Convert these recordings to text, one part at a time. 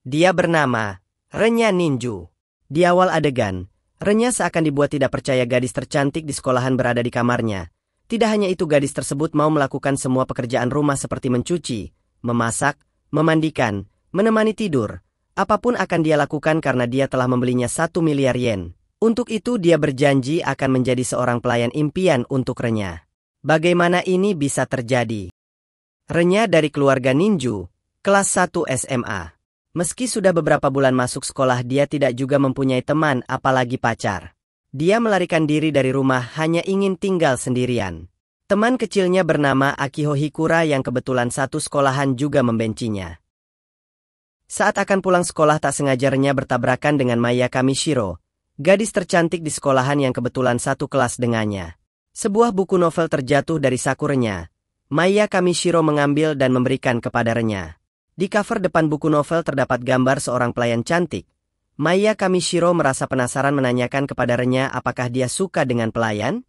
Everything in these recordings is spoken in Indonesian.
Dia bernama Renya Ninju. Di awal adegan, Renya seakan dibuat tidak percaya gadis tercantik di sekolahan berada di kamarnya. Tidak hanya itu, gadis tersebut mau melakukan semua pekerjaan rumah seperti mencuci, memasak, memandikan, menemani tidur. Apapun akan dia lakukan karena dia telah membelinya 1 miliar yen. Untuk itu dia berjanji akan menjadi seorang pelayan impian untuk Renya. Bagaimana ini bisa terjadi? Renya dari keluarga ninju, kelas 1 SMA. Meski sudah beberapa bulan masuk sekolah, dia tidak juga mempunyai teman apalagi pacar. Dia melarikan diri dari rumah hanya ingin tinggal sendirian. Teman kecilnya bernama Akiho Hikura yang kebetulan satu sekolahan juga membencinya. Saat akan pulang sekolah, tak sengaja Renya bertabrakan dengan Maya Kamishiro, gadis tercantik di sekolahan yang kebetulan satu kelas dengannya. Sebuah buku novel terjatuh dari saku Renya. Maya Kamishiro mengambil dan memberikan kepada Renya. Di cover depan buku novel terdapat gambar seorang pelayan cantik. Maya Kamishiro merasa penasaran menanyakan kepada Renya apakah dia suka dengan pelayan.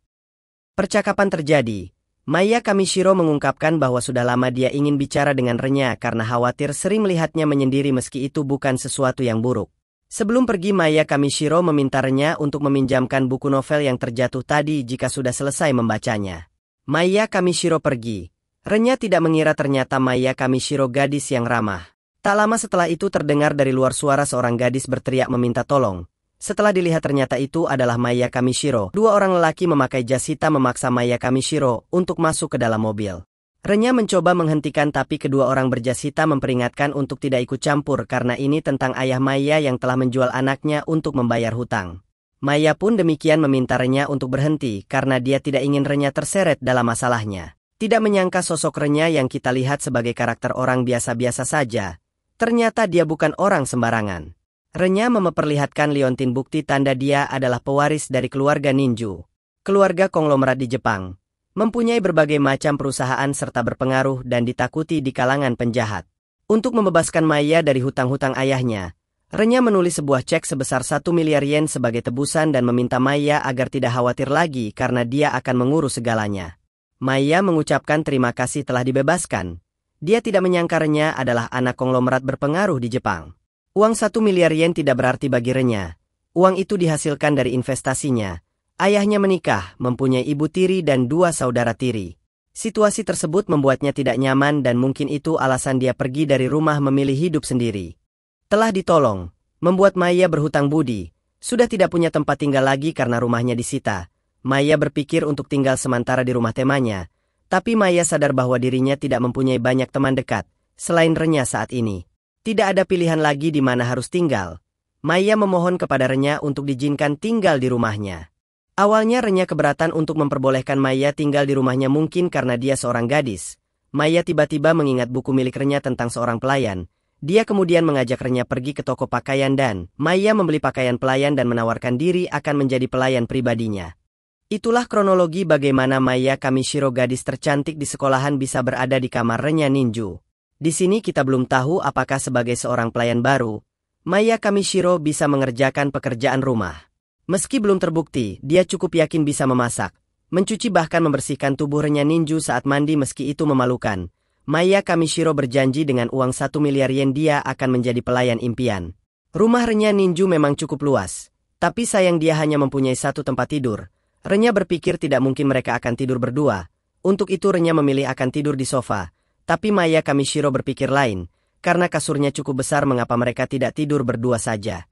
Percakapan terjadi. Maya Kamishiro mengungkapkan bahwa sudah lama dia ingin bicara dengan Renya karena khawatir sering melihatnya menyendiri meski itu bukan sesuatu yang buruk. Sebelum pergi, Maya Kamishiro meminta Renya untuk meminjamkan buku novel yang terjatuh tadi jika sudah selesai membacanya. Maya Kamishiro pergi. Renya tidak mengira ternyata Maya Kamishiro gadis yang ramah. Tak lama setelah itu terdengar dari luar suara seorang gadis berteriak meminta tolong. Setelah dilihat ternyata itu adalah Maya Kamishiro. Dua orang lelaki memakai jas hitam memaksa Maya Kamishiro untuk masuk ke dalam mobil. Renya mencoba menghentikan tapi kedua orang berjas hitam memperingatkan untuk tidak ikut campur karena ini tentang ayah Maya yang telah menjual anaknya untuk membayar hutang. Maya pun demikian meminta Renya untuk berhenti karena dia tidak ingin Renya terseret dalam masalahnya. Tidak menyangka sosok Renya yang kita lihat sebagai karakter orang biasa-biasa saja, ternyata dia bukan orang sembarangan. Renya memperlihatkan liontin bukti tanda dia adalah pewaris dari keluarga ninju. Keluarga konglomerat di Jepang, mempunyai berbagai macam perusahaan serta berpengaruh dan ditakuti di kalangan penjahat. Untuk membebaskan Maya dari hutang-hutang ayahnya, Renya menulis sebuah cek sebesar 1 miliar yen sebagai tebusan dan meminta Maya agar tidak khawatir lagi karena dia akan mengurus segalanya. Maya mengucapkan terima kasih telah dibebaskan. Dia tidak menyangka Renya adalah anak konglomerat berpengaruh di Jepang. Uang 1 miliar yen tidak berarti bagi Renya. Uang itu dihasilkan dari investasinya. Ayahnya menikah, mempunyai ibu tiri dan 2 saudara tiri. Situasi tersebut membuatnya tidak nyaman dan mungkin itu alasan dia pergi dari rumah memilih hidup sendiri. Telah ditolong, membuat Maya berhutang budi. Sudah tidak punya tempat tinggal lagi karena rumahnya disita. Maya berpikir untuk tinggal sementara di rumah temannya, tapi Maya sadar bahwa dirinya tidak mempunyai banyak teman dekat, selain Renya saat ini. Tidak ada pilihan lagi di mana harus tinggal. Maya memohon kepada Renya untuk diizinkan tinggal di rumahnya. Awalnya Renya keberatan untuk memperbolehkan Maya tinggal di rumahnya mungkin karena dia seorang gadis. Maya tiba-tiba mengingat buku milik Renya tentang seorang pelayan. Dia kemudian mengajak Renya pergi ke toko pakaian dan Maya membeli pakaian pelayan dan menawarkan diri akan menjadi pelayan pribadinya. Itulah kronologi bagaimana Maya Kamishiro gadis tercantik di sekolahan bisa berada di kamar Renya Ninju. Di sini kita belum tahu apakah sebagai seorang pelayan baru, Maya Kamishiro bisa mengerjakan pekerjaan rumah. Meski belum terbukti, dia cukup yakin bisa memasak, mencuci bahkan membersihkan tubuh Renya Ninju saat mandi meski itu memalukan. Maya Kamishiro berjanji dengan uang 1 miliar yen dia akan menjadi pelayan impian. Rumah Renya Ninju memang cukup luas, tapi sayang dia hanya mempunyai satu tempat tidur. Renya berpikir tidak mungkin mereka akan tidur berdua. Untuk itu Renya memilih akan tidur di sofa. Tapi Maya Kamishiro berpikir lain. Karena kasurnya cukup besar mengapa mereka tidak tidur berdua saja.